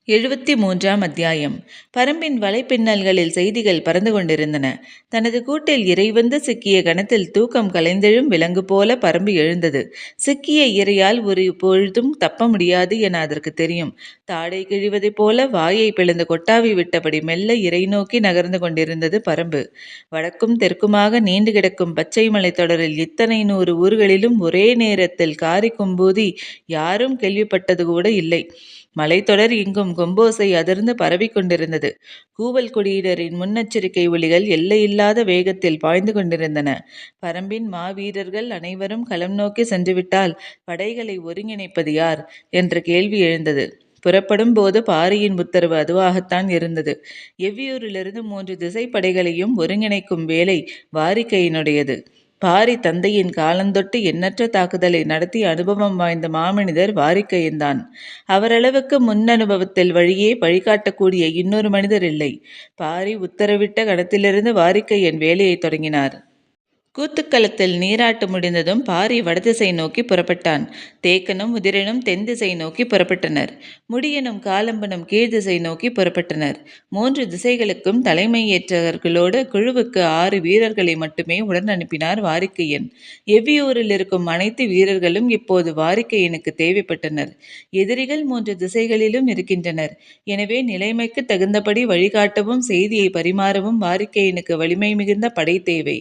73ஆம் அத்தியாயம். பரம்பின் வலைப்பின்னல்களில் செய்திகள் பறந்து கொண்டிருந்தன. தனது கூட்டில் இரைவந்து சிக்கிய கணத்தில் தூக்கம் கலைந்தெழும் விலங்கு போல பரம்பு எழுந்தது. சிக்கிய இரையால் ஒரு பொழுதும் தப்ப முடியாது என அதற்கு தெரியும். தாடை கிழிவதைப் போல வாயை பிளந்து கொட்டாவி விட்டபடி மெல்ல இரை நோக்கி நகர்ந்து கொண்டிருந்தது பரம்பு. வடக்கும் தெற்குமாக நீண்டு கிடக்கும் பச்சை மலைத்தொடரில் இத்தனை 100 ஊர்களிலும் ஒரே நேரத்தில் காரி கொம்பூதி யாரும் கேள்விப்பட்டது கூட இல்லை. மலைத்தொடர் எங்கும் கொம்போசை அதிர்ந்து பரவி கொண்டிருந்தது. கூவல் கொடியினரின் முன்னெச்சரிக்கை ஒலிகள் எல்லையில்லாத வேகத்தில் பாய்ந்து கொண்டிருந்தன. பரம்பின் மாவீரர்கள் அனைவரும் களம் நோக்கி சென்றுவிட்டால் படைகளை ஒருங்கிணைப்பது யார் என்ற கேள்வி எழுந்தது. புறப்படும் போது பாரியின் உத்தரவு அதுவாகத்தான் இருந்தது. எவ்வியூரிலிருந்து 3 திசை படைகளையும் ஒருங்கிணைக்கும் வேலை வாரிக்கையினுடையது. பாரி தந்தையின் காலந்தொட்டு எண்ணற்ற தாக்குதலை நடத்திய அனுபவம் வாய்ந்த மாமனிதர் வாரிக்கையன்தான். அவரளவுக்கு முன்னனுபவத்தில் வழியே வழிகாட்டக்கூடிய இன்னொரு மனிதர் இல்லை. பாரி உத்தரவிட்ட கணத்திலிருந்து வாரிக்கையன் வேலையை தொடங்கினார். கூத்துக்களத்தில் நீராட்டு முடிந்ததும் பாரி வடதிசை நோக்கி புறப்பட்டான். தேக்கனும் உதிரனும் தென் திசை நோக்கி புறப்பட்டனர். முடியனும் காலம்பனும் கீழ்திசை நோக்கி புறப்பட்டனர். 3 திசைகளுக்கும் தலைமையேற்றவர்களோடு குழுவுக்கு 6 வீரர்களை மட்டுமே உடன் அனுப்பினார் வாரிக்கையன். எவ்வியூரில் இருக்கும் அனைத்து வீரர்களும் இப்போது வாரிக்கையனுக்கு தேவைப்பட்டனர். எதிரிகள் 3 திசைகளிலும் இருக்கின்றனர். எனவே நிலைமைக்கு தகுந்தபடி வழிகாட்டவும் செய்தியை பரிமாறவும் வாரிக்கையனுக்கு வலிமை மிகுந்த படை தேவை.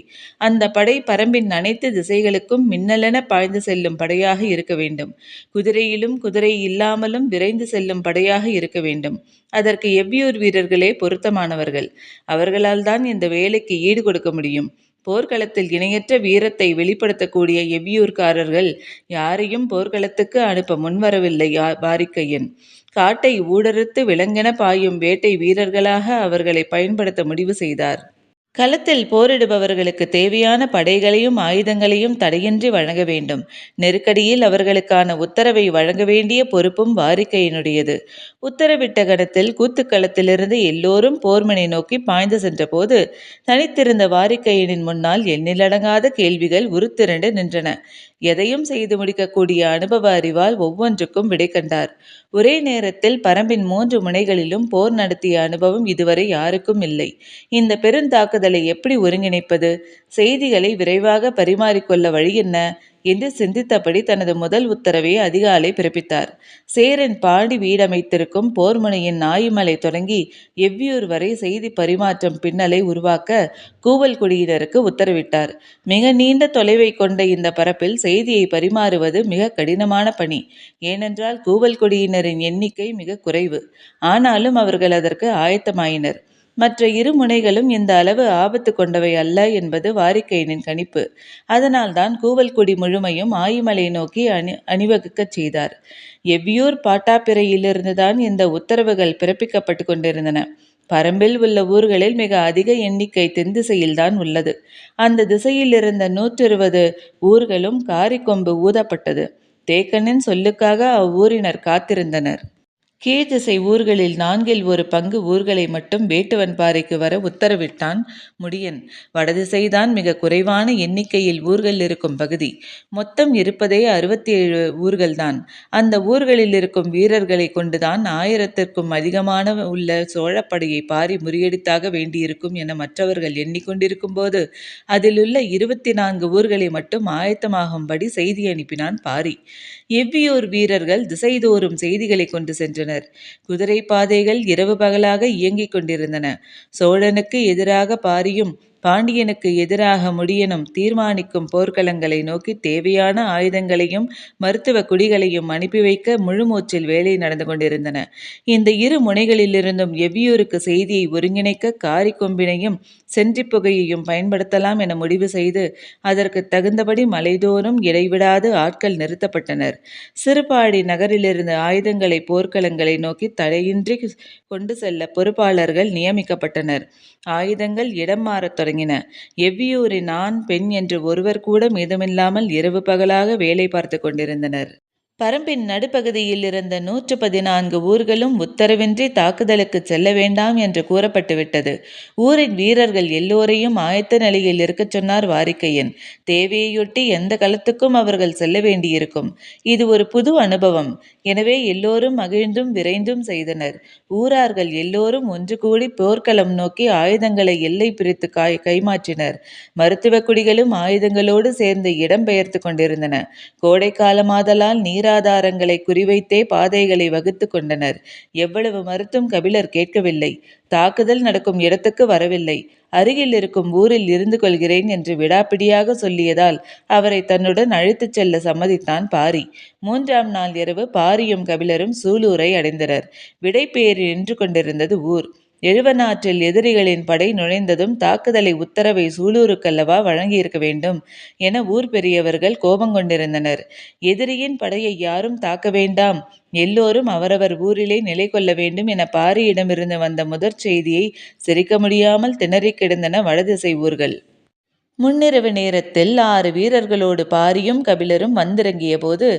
அந்த படை பரம்பின் அனைத்து திசைகளுக்கும் மின்னலென பாய்ந்து செல்லும் படையாக இருக்க வேண்டும். குதிரையிலும் குதிரை இல்லாமலும் விரைந்து செல்லும் படையாக இருக்க வேண்டும். அதற்கு எவ்வியூர் வீரர்களே பொருத்தமானவர்கள். அவர்களால் தான் இந்த வேலைக்கு ஈடு கொடுக்க முடியும். போர்க்களத்தில் இணையற்ற வீரத்தை வெளிப்படுத்தக்கூடிய எவ்வியூர்காரர்கள் யாரையும் போர்க்களத்துக்கு அனுப்ப முன்வரவில்லை வாரிக்கையன். காட்டை ஊடறுத்து விலங்கென பாயும் வேட்டை வீரர்களாக அவர்களை பயன்படுத்த முடிவு செய்தார். களத்தில் போரிடுபவர்களுக்கு தேவையான படைகளையும் ஆயுதங்களையும் தடையின்றி வழங்க வேண்டும். நெருக்கடியில் அவர்களுக்கான உத்தரவை வழங்க வேண்டிய பொறுப்பும் வாரிக்கையினுடையது. உத்தரவிட்ட கணத்தில் கூத்துக்களத்திலிருந்து எல்லோரும் போர்மனை நோக்கி பாய்ந்து சென்ற போது தனித்திருந்த வாரிக்கையனின் முன்னால் எண்ணிலடங்காத கேள்விகள் உருத்திரண்டு நின்றன. எதையும் செய்து முடிக்கக்கூடிய அனுபவ அறிவால் ஒவ்வொன்றுக்கும் விடை கண்டார். ஒரே நேரத்தில் பரம்பின் 3 முனைகளிலும் போர் நடத்திய அனுபவம் இதுவரை யாருக்கும் இல்லை. இந்த பெருந்தாக்குதலை எப்படி ஒருங்கிணைப்பது? செய்திகளை விரைவாக பரிமாறிக்கொள்ள வழி என்ன என்று சிந்தித்தபடி தனது முதல் உத்தரவை அதிகாலை பிறப்பித்தார். சேரன் பாடி வீடமைத்திருக்கும் போர்முனையின் நாயுமலை தொடங்கி எவ்வியூர் வரை செய்தி பரிமாற்றம் பின்னலை உருவாக்க கூவல் குடியினருக்கு உத்தரவிட்டார். மிக நீண்ட தொலைவை கொண்ட இந்த பரப்பில் செய்தியை பரிமாறுவது மிக கடினமான பணி. ஏனென்றால் கூவல் குடியினரின் எண்ணிக்கை மிக குறைவு. ஆனாலும் அவர்கள் அதற்கு ஆயத்தமாயினர். மற்ற 2 முனைகளும் இந்த அளவு ஆபத்து கொண்டவை அல்ல என்பது வாரிக்கையனின் கணிப்பு. அதனால்தான் கூவல்குடி முழுமையும் ஆயிமலை நோக்கி அணிவகுக்கச் செய்தார். எவ்வியூர் பாட்டாப்பிரையிலிருந்துதான் இந்த உத்தரவுகள் பிறப்பிக்கப்பட்டு கொண்டிருந்தன. பரம்பில் உள்ள ஊர்களில் மிக அதிக எண்ணிக்கை தென் திசையில்தான் உள்ளது. அந்த திசையில் இருந்த 120 ஊர்களும் காரிக்கொம்பு ஊதப்பட்டது. தேக்கனின் சொல்லுக்காக அவ்வூரினர் காத்திருந்தனர். கீழ்திசை ஊர்களில் 4 1 பங்கு ஊர்களை மட்டும் வேட்டுவன்பாறைக்கு வர உத்தரவிட்டான் முடியன். வடதிசைதான் மிக குறைவான எண்ணிக்கையில் ஊர்கள் இருக்கும் பகுதி. மொத்தம் இருப்பதே 67 ஊர்கள்தான். அந்த ஊர்களில் இருக்கும் வீரர்களை கொண்டுதான் 1000த்திற்கும் அதிகமான உள்ள சோழப்படையை பாரி முறியடித்தாக வேண்டியிருக்கும் என மற்றவர்கள் எண்ணிக்கொண்டிருக்கும் போது அதிலுள்ள 24 ஊர்களை மட்டும் ஆயத்தமாகும்படி செய்தி அனுப்பினான் பாரி. எவ்வியூர் வீரர்கள் திசைதோறும் செய்திகளை கொண்டு சென்றனர். குதிரை பாதைகள் இரவு பகலாக இயங்கிக் கொண்டிருந்தன. சோழனுக்கு எதிராக பாரியும் பாண்டியனுக்கு எதிராக முடியனும் தீர்மானிக்கும் போர்க்களங்களை நோக்கி தேவையான ஆயுதங்களையும் மருத்துவ குடிகளையும் அனுப்பி வைக்க முழுமூச்சில் வேலை நடந்து கொண்டிருந்தன. இந்த 2 முனைகளிலிருந்தும் எவ்வியூருக்கு செய்தியை ஒருங்கிணைக்க காரிக்கொம்பினையும் சென்றிப்புகையையும் பயன்படுத்தலாம் என முடிவு செய்து அதற்கு தகுந்தபடி மலைதோறும் இடைவிடாது ஆட்கள் நிறுத்தப்பட்டனர். சிறுபாடி நகரிலிருந்து ஆயுதங்களை போர்க்களங்களை நோக்கி தடையின்றி கொண்டு செல்ல பொறுப்பாளர்கள் நியமிக்கப்பட்டனர். ஆயுதங்கள் இடம் மாறத் தொடங்கின. எவ்வியூரின் ஆண் பெண் என்று ஒருவர் கூட மீதமில்லாமல் இரவு பகலாக வேலை பார்த்து கொண்டிருந்தனர். பரம்பின் நடுப்பகுதியில் இருந்த 114 ஊர்களும் உத்தரவின்றி தாக்குதலுக்கு செல்ல வேண்டாம் என்று கூறப்பட்டுவிட்டது. ஊரின் வீரர்கள் எல்லோரையும் ஆயத்த நிலையில் இருக்கச் சொன்னார் வாரிக்கையன். தேவையொட்டி எந்த களத்துக்கும் அவர்கள் செல்ல வேண்டியிருக்கும். இது ஒரு புது அனுபவம். எனவே எல்லோரும் மகிழ்ந்தும் விரைந்தும் செய்தனர். ஊரார்கள் எல்லோரும் ஒன்று கூடி போர்க்களம் நோக்கி ஆயுதங்களை எல்லை பிரித்து கைமாற்றினர். மருத்துவ குடிகளும் ஆயுதங்களோடு சேர்ந்து இடம்பெயர்த்து கொண்டிருந்தன. கோடை காலமாதலால் நீராதாரங்களை குறிவைத்தே பாதைகளை வகுத்து கொண்டனர். எவ்வளவு மறுத்தும் கபிலர் கேட்கவில்லை. தாக்குதல் நடக்கும் இடத்துக்கு வரவில்லை. அருகில் இருக்கும் ஊரில் இருந்து கொள்கிறேன் என்று விடாப்பிடியாக சொல்லியதால் அவரை தன்னுடன் அழைத்துச் செல்ல சம்மதித்தான் பாரி. 3ஆம் நாள் இரவு பாரியும் கபிலரும் சூலூரை அடைந்தனர். விடைபெயர் நின்று கொண்டிருந்தது ஊர். எழுவனாற்றில் எதிரிகளின் படை நுழைந்ததும் தாக்குதலை உத்தரவை சூலூருக்கல்லவா வழங்கியிருக்க வேண்டும் என ஊர் பெரியவர்கள் கோபங்கொண்டிருந்தனர். எதிரியின் படையை யாரும் தாக்க வேண்டாம், எல்லோரும் அவரவர் ஊரிலே நிலை கொள்ள வேண்டும் என பாரியிடமிருந்து வந்த முதற் செய்தியை சிரிக்க முடியாமல் திணறிக் கிடந்தன வடதிசை ஊர்கள். முன்னிரவு நேரத்தில் 6 வீரர்களோடு பாரியும் கபிலரும் வந்திறங்கிய போது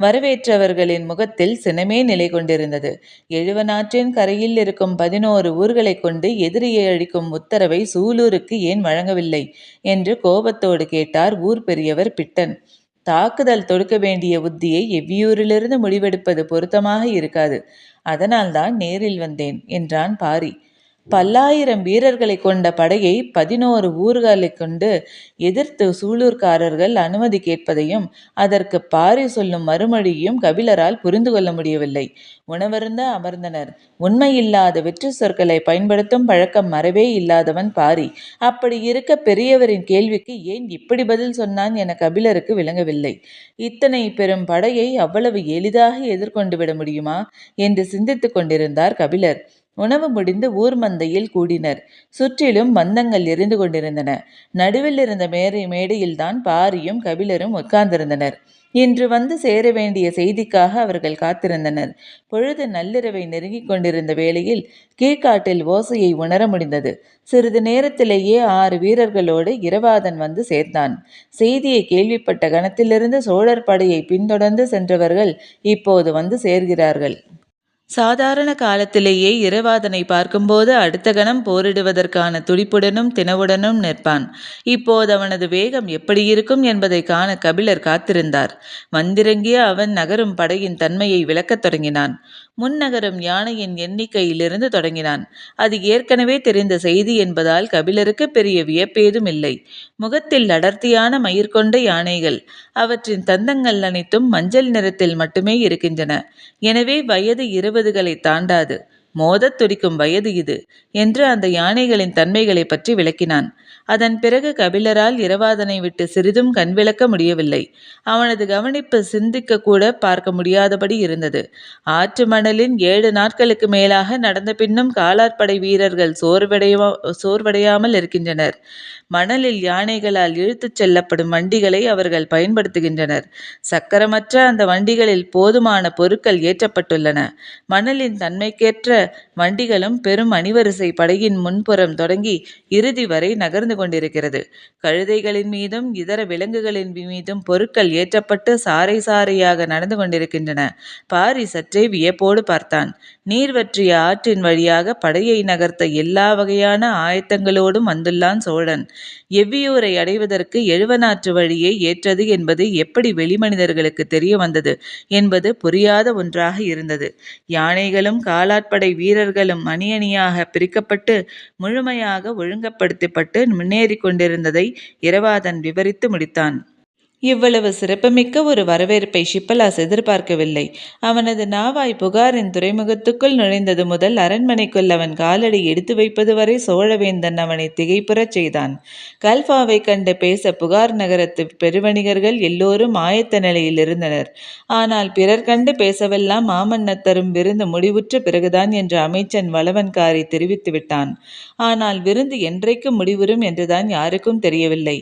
வரவேற்றவர்களின் முகத்தில் சினமே நிலை கொண்டிருந்தது. எழுவனாற்றின் கரையில் இருக்கும் 11 ஊர்களை கொண்டு எதிரியை அழிக்கும் உத்தரவை சூலூருக்கு ஏன் வழங்கவில்லை என்று கோபத்தோடு கேட்டார் ஊர் பெரியவர் பிட்டன். தாக்குதல் தொடுக்க வேண்டிய உத்தியை எவ்வியூரிலிருந்து முடிவெடுப்பது பொருத்தமாக இருக்காது. அதனால்தான் நேரில் வந்தேன் என்றான் பாரி. பல்லாயிரம் வீரர்களை கொண்ட படையை 11 ஊர்களை கொண்டு எதிர்த்து சூலூர்காரர்கள் அனுமதி கேட்பதையும் அதற்கு பாரி சொல்லும் மறுமொழியும் கபிலரால் புரிந்து கொள்ள முடியவில்லை. உணவருந்த அமர்ந்தனர். உண்மையில்லாத வெற்றி சொற்களை பயன்படுத்தும் பழக்கம் மறவே இல்லாதவன் பாரி. அப்படி இருக்க பெரியவரின் கேள்விக்கு ஏன் இப்படி பதில் சொன்னான் என கபிலருக்கு விளங்கவில்லை. இத்தனை பெரும் படையை அவ்வளவு எளிதாக எதிர்கொண்டு விட முடியுமா என்று சிந்தித்து கொண்டிருந்தார் கபிலர். உணவு முடிந்து ஊர் மந்தையில் கூடினர். சுற்றிலும் மந்தங்கள் எரிந்து கொண்டிருந்தன. நடுவில் இருந்த மேடையில்தான் பாரியும் கபிலரும் உட்கார்ந்திருந்தனர். இன்று வந்து சேர வேண்டிய செய்திக்காக அவர்கள் காத்திருந்தனர். பொழுது நள்ளிரவை நெருங்கிக் கொண்டிருந்த வேளையில் கீழ்காட்டில் ஓசையை உணர முடிந்தது. சிறிது நேரத்திலேயே 6 வீரர்களோடு இரவாதன் வந்து சேர்ந்தான். செய்தியை கேள்விப்பட்ட கணத்திலிருந்து சோழர் படையை பின்தொடர்ந்து சென்றவர்கள் இப்போது வந்து சேர்கிறார்கள். சாதாரண காலத்திலேயே இரவாதனை பார்க்கும்போது அடுத்த கணம் போரிடுவதற்கான துடிப்புடனும் தினவுடனும் நிற்பான். இப்போது அவனது வேகம் எப்படி இருக்கும் என்பதை காண கபிலர் காத்திருந்தார். வந்திறங்கிய அவன் நகரும் படையின் தன்மையை விளக்கத் தொடங்கினான். முன்னகரும் யானையின் எண்ணிக்கையிலிருந்து தொடங்கினான். அது ஏற்கனவே தெரிந்த செய்தி என்பதால் கபிலருக்கு பெரிய வியப்பேதும் இல்லை. முகத்தில் அடர்த்தியான மயிர் கொண்ட யானைகள். அவற்றின் தந்தங்கள் அனைத்தும் மஞ்சள் நிறத்தில் மட்டுமே இருக்கின்றன. எனவே வயது 20களை தாண்டாது. மோதத் துடிக்கும் வயது இது என்று அந்த யானைகளின் தன்மைகளை பற்றி விளக்கினான். அதன் பிறகு கபிலரால் இரவாதனை விட்டு சிறிதும் கண்விளக்க முடியவில்லை. அவனது கவனிப்பு சிந்திக்க கூட பார்க்க முடியாதபடி இருந்தது. ஆற்று மணலின் 7 நாட்களுக்கு மேலாக நடந்த பின்னும் காலாட்படை வீரர்கள் சோர்வடையாமல் இருக்கின்றனர். மணலில் யானைகளால் இழுத்துச் செல்லப்படும் வண்டிகளை அவர்கள் பயன்படுத்துகின்றனர். சக்கரமற்ற அந்த வண்டிகளில் போதுமான பொருட்கள் ஏற்றப்பட்டுள்ளன. மணலின் தன்மைக்கேற்ற வண்டிகளும் பெரும் அணிவரிசை படையின் முன்புறம் தொடங்கி இறுதி வரை நகர்ந்து கொண்டிருக்கிறது. கழுதைகளின் மீதும் இதர விலங்குகளின் மீதும் பொருட்கள் ஏற்றப்பட்டு சாறை சாறையாக நடந்து கொண்டிருக்கின்றன. பாரி சற்றே வியப்போடு பார்த்தான். நீர் வற்றிய ஆற்றின் வழியாக படையை நகர்த்த எல்லா வகையான ஆயத்தங்களோடும் வந்துள்ளான் சோழன். எவ்வியூரை அடைவதற்கு எழுவனாற்று வழியே ஏற்றது என்பது எப்படி வெளிமனிதர்களுக்கு தெரிய வந்தது என்பது புரியாத ஒன்றாக இருந்தது. யானைகளும் காலாட்படை வீரர்களும் அணி அணியாக பிரிக்கப்பட்டு முழுமையாக ஒழுங்கப்படுத்தப்பட்டு முன்னேறி கொண்டிருந்ததை இரவாதன் விவரித்து முடித்தான். இவ்வளவு சிறப்புமிக்க ஒரு வரவேற்பை ஷிப்பலாஸ் எதிர்பார்க்கவில்லை. அவனது நாவாய் புகாரின் துறைமுகத்துக்குள் நுழைந்தது முதல் அரண்மனைக்குள் அவன் காலடி எடுத்து வைப்பது வரை சோழவேந்தன் அவனை திகைப்புறச் செய்தான். கல்ஃபாவை கண்டு பேச புகார் நகரத்து பெருவணிகர்கள் எல்லோரும் ஆயத்த நிலையில் இருந்தனர். ஆனால் பிறர் கண்டு பேசவெல்லாம் மாமன்னர் தரும் விருந்து முடிவுற்ற பிறகுதான் என்று அமைச்சன் வளவன்காரி தெரிவித்து விட்டான். ஆனால் விருந்து என்றைக்கு முடிவுறும் என்றுதான் யாருக்கும் தெரியவில்லை.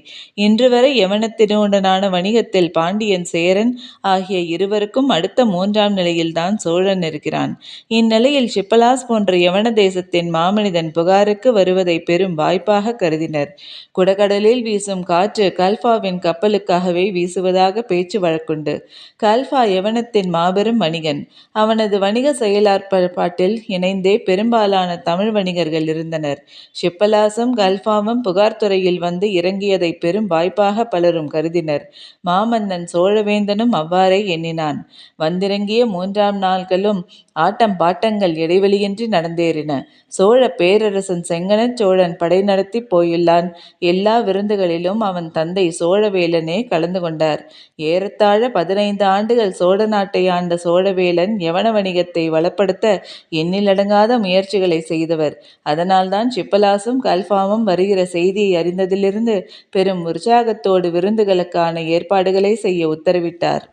இன்று வரை யவனத்தினுடனான வணிகத்தில் பாண்டியன் சேரன் ஆகிய இருவருக்கும் அடுத்த 3ஆம் நிலையில்தான் சோழன் இருக்கிறான். இந்நிலையில் ஷிப்பலாஸ் போன்ற யவன தேசத்தின் மாமனிதன் புகாருக்கு வருவதை பெரும் வாய்ப்பாக கருதினர். குடகடலில் வீசும் காற்று கல்ஃபாவின் கப்பலுக்காகவே வீசுவதாக பேச்சு வழக்குண்டு. கல்ஃபா யவனத்தின் மாபெரும் வணிகன். அவனது வணிக செயலாற்பாட்டில் இணைந்தே பெரும்பாலான தமிழ் வணிகர்கள் இருந்தனர். ஷிப்பலாசும் கல்ஃபாவும் புகார் துறையில் வந்து இறங்கியதை பெரும் வாய்ப்பாக பலரும் கருதினர். மாமன்னன் சோழவேந்தனும் அவ்வாறே எண்ணினான். வந்திறங்கிய 3ஆம் நாள்களும் ஆட்டம் பாட்டங்கள் இடைவெளியின்றி நடந்தேறின. சோழ பேரரசன் செங்கணச் சோழன் படை நடத்தி போயுள்ளான். எல்லா விருந்துகளிலும் அவன் தந்தை சோழவேலனே கலந்து கொண்டார். ஏறத்தாழ 15 ஆண்டுகள் சோழ நாட்டை ஆண்ட சோழவேலன் யவன வணிகத்தை வளப்படுத்த எண்ணிலடங்காத முயற்சிகளை செய்தவர். அதனால்தான் ஷிப்பலாசும் கல்ஃபாவும் வருகிற செய்தியை அறிந்ததிலிருந்து பெரும் உற்சாகத்தோடு விருந்துகளுக்கான ஏற்பாடுகளை செய்ய உத்தரவிட்டார்.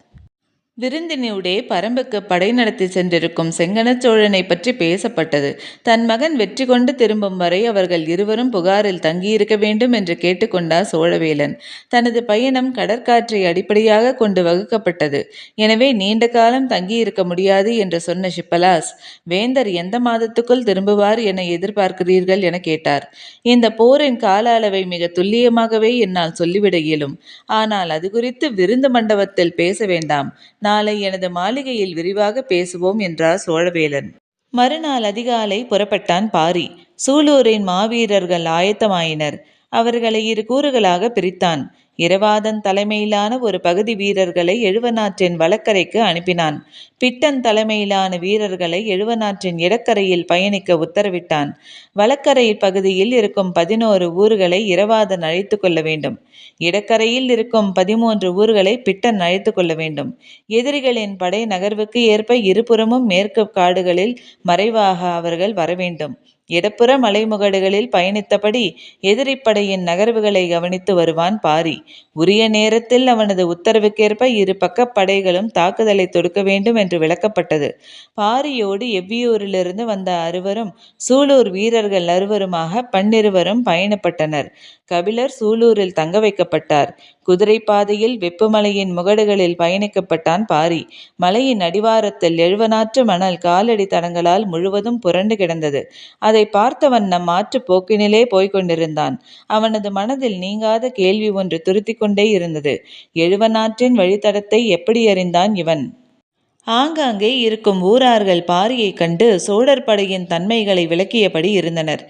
விருந்தினூடே பரம்புக்கு படை நடத்தி சென்றிருக்கும் செங்கணச் சோழனை பற்றி பேசப்பட்டது. தன் மகன் வெற்றி கொண்டு திரும்பும் வரை அவர்கள் இருவரும் புகாரில் தங்கியிருக்க வேண்டும் என்று கேட்டுக்கொண்டார் சோழவேலன். தனது பயணம் கடற்காற்றை அடிப்படையாக கொண்டு வகுக்கப்பட்டது. எனவே நீண்ட காலம் தங்கியிருக்க முடியாது என்று சொன்ன ஷிப்பலாஸ், வேந்தர் எந்த மாதத்துக்குள் திரும்புவார் என எதிர்பார்க்கிறீர்கள் என கேட்டார். இந்த போரின் கால அளவை மிக துல்லியமாகவே என்னால் சொல்லிவிட இயலும். ஆனால் அது குறித்து விருந்து மண்டபத்தில் பேச வேண்டாம். நாளை எனது மாளிகையில் விரிவாக பேசுவோம் என்றார் சோழவேலன். மறுநாள் அதிகாலை புறப்பட்டான் பாரி. சூலூரின் மாவீரர்கள் ஆயத்தமாயினர். அவர்களை 2 கூறுகளாக பிரித்தான். இரவாதன் தலைமையிலான ஒரு பகுதி வீரர்களை எழுவனாற்றின் வலக்கரைக்கு அனுப்பினான். பிட்டன் தலைமையிலான வீரர்களை எழுவனாற்றின் இடக்கரையில் பயணிக்க உத்தரவிட்டான். வலக்கரை பகுதியில் இருக்கும் 11 ஊர்களை இரவாதன் அழைத்து கொள்ள வேண்டும். இடக்கரையில் இருக்கும் 13 ஊர்களை பிட்டன் அழைத்து கொள்ள வேண்டும். எதிரிகளின் படை நகர்வுக்கு ஏற்ப இருபுறமும் மேற்கு காடுகளில் மறைவாக அவர்கள் வரவேண்டும். இடப்புற மலைமுகடுகளில் பயணித்தபடி எதிரிப்படையின் நகர்வுகளை கவனித்து வருவான் பாரி. உரிய நேரத்தில் அவனது உத்தரவுக்கேற்ப 2 பக்கப் படைகளும் தாக்குதலை தொடுக்க வேண்டும் என்று விளக்கப்பட்டது. பாரியோடு எவ்வியூரிலிருந்து வந்த 6வரும் சூலூர் வீரர்கள் 6வருமாக 12 பயணப்பட்டனர். கபிலர் சூலூரில் தங்க வைக்கப்பட்டார். குதிரை பாதையில் வெப்புமலையின் முகடுகளில் பயணிக்கப்பட்டான் பாரி. மலையின் அடிவாரத்தில் எழுவனாற்று மணல் காலடி தடங்களால் முழுவதும் புரண்டு கிடந்தது. அதை பார்த்த வண்ணம் ஆற்று போக்கினிலே போய்கொண்டிருந்தான். அவனது மனதில் நீங்காத கேள்வி ஒன்று துருத்தி கொண்டே இருந்தது. எழுவனாற்றின் வழித்தடத்தை எப்படி அறிந்தான் இவன்? ஆங்காங்கே இருக்கும் ஊரார்கள் பாரியை கண்டு சோழர் படையின் தன்மைகளை விளக்கியபடி இருந்தனர்.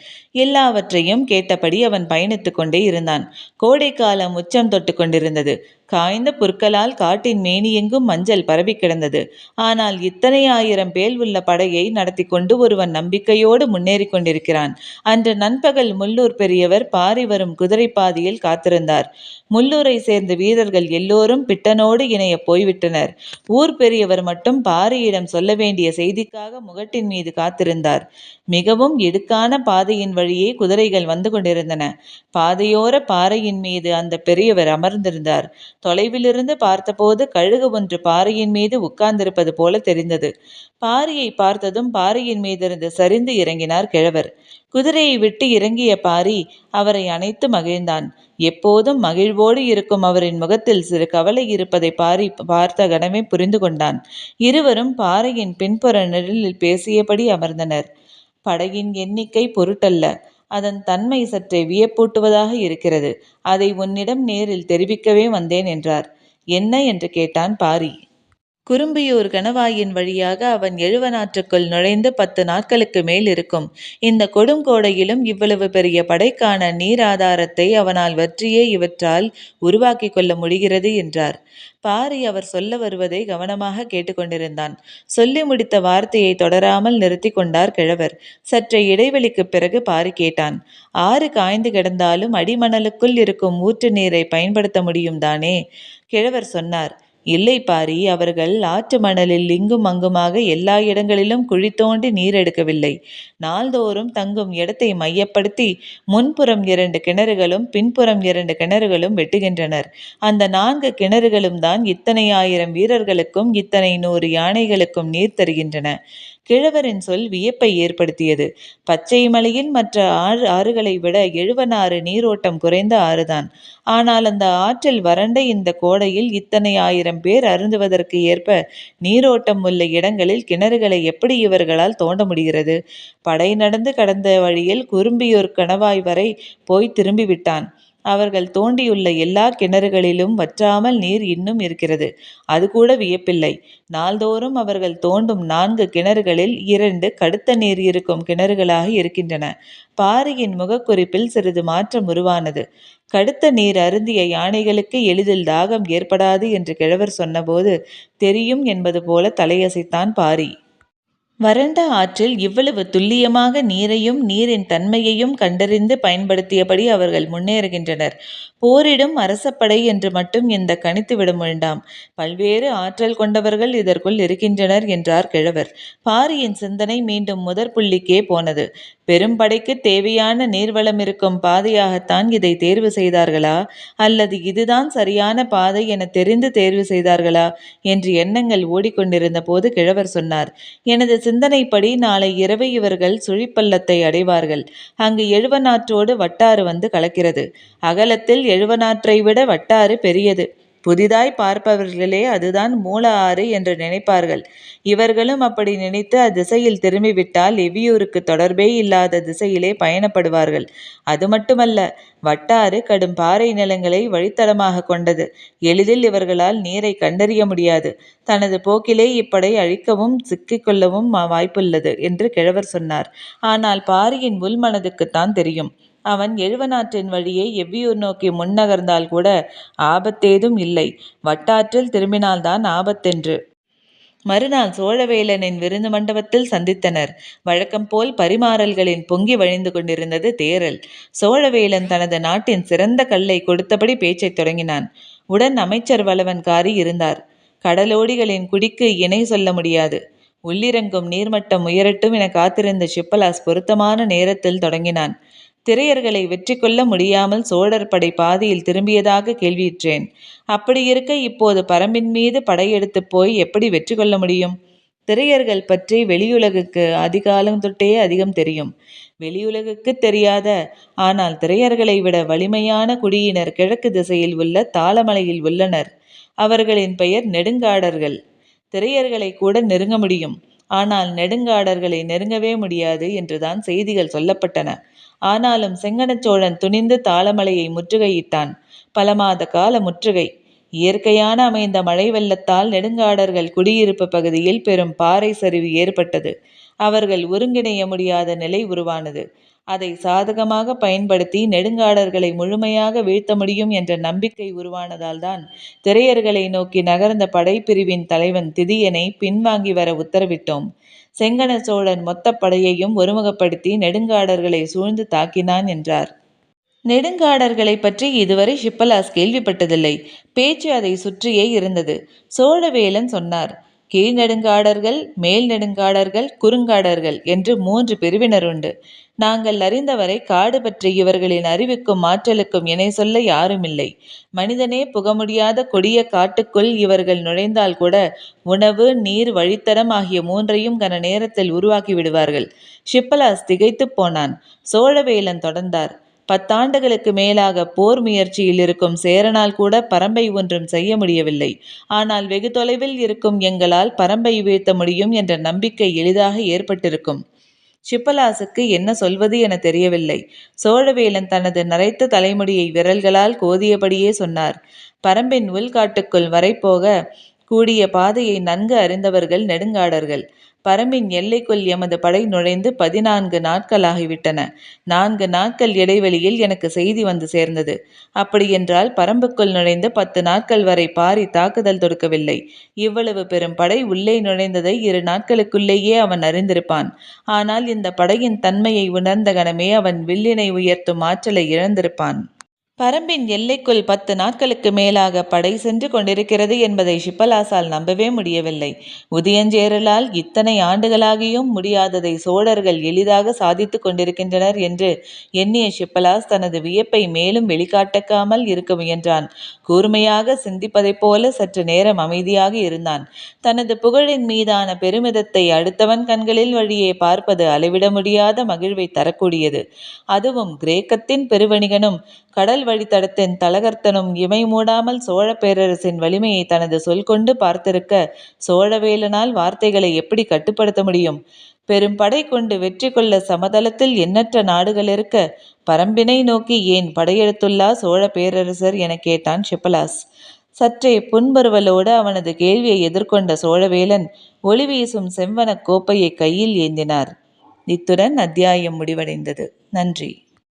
எல்லாவற்றையும் கேட்டபடி அவன் பயணித்து கொண்டே இருந்தான். கோடைக்காலம் உச்சம் தொட்டு கொண்டிருந்தது. காய்ந்த புற்களால் காட்டின் மேனியெங்கும் மஞ்சள் பரவி கிடந்தது. ஆனால் இத்தனை 1000 பேர் உள்ள படையை நடத்தி கொண்டு ஒருவன் நம்பிக்கையோடு முன்னேறி கொண்டிருக்கிறான். அன்று நண்பகல் முள்ளூர் பெரியவர் பாரி வரும் குதிரை பாதையில் காத்திருந்தார். முள்ளூரை சேர்ந்த வீரர்கள் எல்லோரும் பிட்டனோடு இணைய போய்விட்டனர். ஊர் பெரியவர் மட்டும் பாரியிடம் சொல்ல வேண்டிய செய்திக்காக முகட்டின் மீது காத்திருந்தார். மிகவும் இடுக்கான பாதையின் வழியே குதிரைகள் வந்து கொண்டிருந்தன. பாதையோர பாறையின் மீது அந்த பெரியவர் அமர்ந்திருந்தார். தொலைவிலிருந்து பார்த்தபோது கழுகு ஒன்று பாறையின் மீது உட்கார்ந்திருப்பது போல தெரிந்தது. பாரியை பார்த்ததும் பாறையின் மீதிருந்து சரிந்து இறங்கினார் கிழவர். குதிரையை விட்டு இறங்கிய பாரி அவரை அணைத்து மகிழ்ந்தான். எப்போதும் மகிழ்வோடு இருக்கும் அவரின் முகத்தில் சிறு கவலை இருப்பதை பாரி பார்த்த கணமே புரிந்து கொண்டான். இருவரும் பாறையின் பின்புற நிழலில் பேசியபடி அமர்ந்தனர். படையின் எண்ணிக்கை பொருட்டல்ல, அதன் தன்மை சற்றே வியப்பூட்டுவதாக இருக்கிறது. அதை உன்னிடம் நேரில் தெரிவிக்கவே வந்தேன் என்றார். என்ன என்று கேட்டான் பாரி. குறும்பியூர் கணவாயின் வழியாக அவன் எழுவனாற்றுக்குள் நுழைந்து 10 நாட்களுக்கு மேல் இருக்கும். இந்த கொடுங்கோடையிலும் இவ்வளவு பெரிய படைக்கான நீர் ஆதாரத்தை அவனால் வற்றியே இவற்றால் உருவாக்கி கொள்ள முடிகிறது என்றார். பாரி அவர் சொல்ல வருவதை கவனமாக கேட்டுக்கொண்டிருந்தான். சொல்லி முடித்த வார்த்தையை தொடராமல் நிறுத்தி கொண்டார் கிழவர். சற்ற இடைவெளிக்கு பிறகு பாரி கேட்டான். ஆறு காய்ந்து கிடந்தாலும் அடிமணலுக்குள் இருக்கும் ஊற்று நீரை பயன்படுத்த முடியும் தானே? கிழவர் சொன்னார். இல்லை பாரி, அவர்கள் ஆற்று மணலில் இங்கும் அங்குமாக எல்லா இடங்களிலும் குழி தோண்டி நீர் எடுக்கவில்லை. நாள்தோறும் தங்கும் இடத்தை மையப்படுத்தி முன்புறம் 2 கிணறுகளும் பின்புறம் 2 கிணறுகளும் வெட்டுகின்றனர். அந்த 4 கிணறுகளும் தான் இத்தனை 1000 வீரர்களுக்கும் இத்தனை 100 யானைகளுக்கும் நீர் தருகின்றன. கிழவரின் சொல் வியப்பை ஏற்படுத்தியது. பச்சை மலையில் மற்ற ஆறுகளை விட எழுவனாறு நீரோட்டம் குறைந்த ஆறுதான். ஆனால் அந்த ஆற்றில் வறண்ட இந்த கோடையில் இத்தனை 1000 பேர் அருந்துவதற்கு ஏற்ப நீரோட்டம் உள்ள இடங்களில் கிணறுகளை எப்படி இவர்களால் தோண்ட முடிகிறது? படை நடந்து கடந்த வழியில் குறும்பியூர் கணவாய் வரை போய் திரும்பிவிட்டான். அவர்கள் தோண்டியுள்ள எல்லா கிணறுகளிலும் வற்றாமல் நீர் இன்னும் இருக்கிறது. அது கூட வியப்பில்லை. நாள்தோறும் அவர்கள் தோண்டும் 4 கிணறுகளில் 2 கடுத்த நீர் இருக்கும் கிணறுகளாக இருக்கின்றன. பாரியின் முகக்குறிப்பில் சிறிது மாற்றம் உருவானது. கடுத்த நீர் அருந்திய யானைகளுக்கு எளிதில் தாகம் ஏற்படாது என்று கிழவர் சொன்னபோது தெரியும் என்பது போல தலையசைத்தான் பாரி. வறண்ட ஆற்றில் இவ்வளவு துல்லியமாக நீரையும் நீரின் தன்மையையும் கண்டறிந்து பயன்படுத்தியபடி அவர்கள் முன்னேறுகின்றனர். போரிடும் அரசப்படை என்று மட்டும் இந்த கணித்துவிட வேண்டாம். பல்வேறு ஆற்றல் கொண்டவர்கள் இதற்குள் இருக்கின்றனர் என்றார் கிழவர். பாரியின் சிந்தனை மீண்டும் முதற் புள்ளிக்கே போனது. பெரும்படைக்கு தேவையான நீர்வளம் இருக்கும் பாதையாகத்தான் இதை தேர்வு செய்தார்களா, அல்லது இதுதான் சரியான பாதை என தெரிந்து தேர்வு செய்தார்களா என்று எண்ணங்கள் ஓடிக்கொண்டிருந்த போது கிழவர் சொன்னார், எனது சிந்தனைப்படி நாளை இரவு இவர்கள் சுழிப்பள்ளத்தை அடைவார்கள். அங்கு எழுவனாற்றோடு வட்டாறு வந்து கலக்கிறது. அகலத்தில் எழுவனாற்றை விட வட்டாறு பெரியது. புதிதாய் பார்ப்பவர்களே அதுதான் மூல ஆறு என்று நினைப்பார்கள். இவர்களும் அப்படி நினைத்து அத்திசையில் திரும்பிவிட்டால் எவ்வியூருக்கு தொடர்பே இல்லாத திசையிலே பயணப்படுவார்கள். அது மட்டுமல்ல, வட்டாறு கடும் பாறை நிலங்களை வழித்தடமாக கொண்டது. எளிதில் இவர்களால் நீரை கண்டறிய முடியாது. தனது போக்கிலே இப்படை அழிக்கவும் சிக்கிக்கொள்ளவும் வாய்ப்புள்ளது என்று கிழவர் சொன்னார். ஆனால் பாரியின் உள்மனதுக்குத்தான் தெரியும். அவன் எழுவனாற்றின் வழியே எவ்வியூர் நோக்கி முன்னகர்ந்தால் கூட ஆபத்தேதும் இல்லை, வட்டாற்றில் திரும்பினால்தான் ஆபத்தென்று. மறுநாள் சோழவேலனின் விருந்து மண்டபத்தில் சந்தித்தனர். வழக்கம் போல் பரிமாறல்களின் பொங்கி வழிந்து கொண்டிருந்தது தேரல். சோழவேலன் தனது நாட்டின் சிறந்த கல்லை கொடுத்தபடி பேச்சைத் தொடங்கினான். உடன் அமைச்சர் வளவன்காரி இருந்தார். கடலோடிகளின் குடிக்கு இணை சொல்ல முடியாது. உள்ளிறங்கும் நீர்மட்டம் உயரட்டும் என காத்திருந்த ஷிப்பலாஸ் பொருத்தமான நேரத்தில் தொடங்கினான். திரையர்களை வெற்றி கொள்ள முடியாமல் சோழர் படை பாதியில் திரும்பியதாக கேள்வியுற்றேன். அப்படியிருக்க இப்போது பரம்பின் மீது படையெடுத்து போய் எப்படி வெற்றி கொள்ள முடியும்? திரையர்கள் பற்றி வெளியுலகுக்கு அதிகாலம் தொட்டே அதிகம் தெரியும். வெளியுலகுக்கு தெரியாத, ஆனால் திரையர்களை விட வலிமையான குடியினர் கிழக்கு திசையில் உள்ள தாளமலையில் உள்ளனர். அவர்களின் பெயர் நெடுங்காடர்கள். திரையர்களை கூட நெருங்க முடியும், ஆனால் நெடுங்காடர்களை நெருங்கவே முடியாது என்றுதான் செய்திகள் சொல்லப்பட்டன. ஆனாலும் செங்கனச்சோழன் துணிந்து தாளமலையை முற்றுகையிட்டான். பல மாத கால முற்றுகை. இயற்கையான அமைந்த மழை வெள்ளத்தால் நெடுங்காடர்கள் குடியிருப்பு பகுதியில் பெரும் பாறை சரிவு ஏற்பட்டது. அவர்கள் ஒருங்கிணைய முடியாத நிலை உருவானது. அதை சாதகமாக பயன்படுத்தி நெடுங்காடர்களை முழுமையாக வீழ்த்த முடியும் என்ற நம்பிக்கை உருவானதால்தான் திரையர்களை நோக்கி நகர்ந்த படைப்பிரிவின் தலைவன் திதியனை பின்வாங்கி வர உத்தரவிட்டோம். செங்கன சோழன் மொத்த படையையும் ஒருமுகப்படுத்தி நெடுங்காடர்களை சூழ்ந்து தாக்கினான் என்றார். நெடுங்காடர்களை பற்றி இதுவரை ஷிப்பலாஸ் கேள்விப்பட்டதில்லை. பேச்சு அதை சுற்றியே இருந்தது. சோழவேலன் சொன்னார், கீழ் நெடுங்காடர்கள், மேல் நெடுங்காடர்கள், குறுங்காடர்கள் என்று 3 பிரிவினர் உண்டு. நாங்கள் அறிந்தவரை காடு பற்றி இவர்களின் அறிவுக்கும் ஆற்றலுக்கும் இணை சொல்ல யாருமில்லை. மனிதனே புக முடியாத கொடிய காட்டுக்குள் இவர்கள் நுழைந்தால் கூட உணவு, நீர், வழித்தடம் ஆகிய 3ஐயும் கன நேரத்தில் உருவாக்கி விடுவார்கள். ஷிப்பலாஸ் திகைத்து போனான். சோழவேலன் தொடர்ந்தார், 10 ஆண்டுகளுக்கு மேலாக போர் முயற்சியில் இருக்கும் சேரனால் கூட பரம்பை ஒன்றும் செய்ய முடியவில்லை. ஆனால் வெகு தொலைவில் இருக்கும் எங்களால் பரம்பை வீழ்த்த முடியும் என்ற நம்பிக்கை எளிதாக ஏற்பட்டிருக்கும். ஷிப்பலாசுக்கு என்ன சொல்வது என தெரியவில்லை. சோழவேலன் தனது நரைத்த தலைமுடியை விரல்களால் கோதியபடியே சொன்னார், பரம்பின் உள்காட்டுக்குள் வரைபோக கூடிய பாதையை நன்கு அறிந்தவர்கள் நெடுங்காடர்கள். பரம்பின் எல்லைக்குள் எமது படை நுழைந்து 14 நாட்களாகிவிட்டன. 4 நாட்கள் இடைவெளியில் எனக்கு செய்தி வந்து சேர்ந்தது. அப்படியென்றால் பரம்புக்குள் நுழைந்து 10 நாட்கள் வரை பாரி தாக்குதல் தொடுக்கவில்லை. இவ்வளவு பெரும் படை உள்ளே நுழைந்ததை 2 நாட்களுக்குள்ளேயே அவன் அறிந்திருப்பான். ஆனால் இந்த படையின் தன்மையை உணர்ந்த கணமே அவன் வில்லினை உயர்த்தும் ஆற்றலை இழந்திருப்பான். பரம்பின் எல்லைக்குள் 10 நாட்களுக்கு மேலாக படை சென்று கொண்டிருக்கிறது என்பதை ஷிப்பலாசால் நம்பவே முடியவில்லை. உதியஞ்சேரலால் இத்தனை ஆண்டுகளாகியும் முடியாததை சோழர்கள் எளிதாக சாதித்து கொண்டிருக்கின்றனர் என்று எண்ணிய ஷிப்பலாஸ் தனது வியப்பை மேலும் வெளிக்காட்டக்காமல் இருக்க முயன்றான். கூர்மையாக சிந்திப்பதைப் போல சற்று நேரம் அமைதியாக இருந்தான். தனது புகழின் மீதான பெருமிதத்தை அடுத்தவன் கண்களில் வழியே பார்ப்பது அளவிட முடியாத மகிழ்வை தரக்கூடியது. அதுவும் கிரேக்கத்தின் பெருவணிகனும் கடல் வழித்தடத்தின் தலகர்த்தனும் இமை மூடாமல் சோழ பேரரசின் வலிமையை தனது சொல் கொண்டு பார்த்திருக்க சோழவேலனால் வார்த்தைகளை எப்படி கட்டுப்படுத்த முடியும்? பெரும் படை கொண்டு வெற்றி கொள்ள சமதளத்தில் எண்ணற்ற நாடுகள் இருக்க பரம்பினை நோக்கி ஏன் படையெடுத்துள்ளா சோழ பேரரசர் என கேட்டான் ஷிப்பலாஸ். சற்றே புன்முறுவலோடு அவனது கேள்வியை எதிர்கொண்ட சோழவேலன் ஒளி வீசும் செம்பனக் கோப்பையை கையில் ஏந்தினார். இத்துடன் அத்தியாயம் முடிவடைந்தது. நன்றி.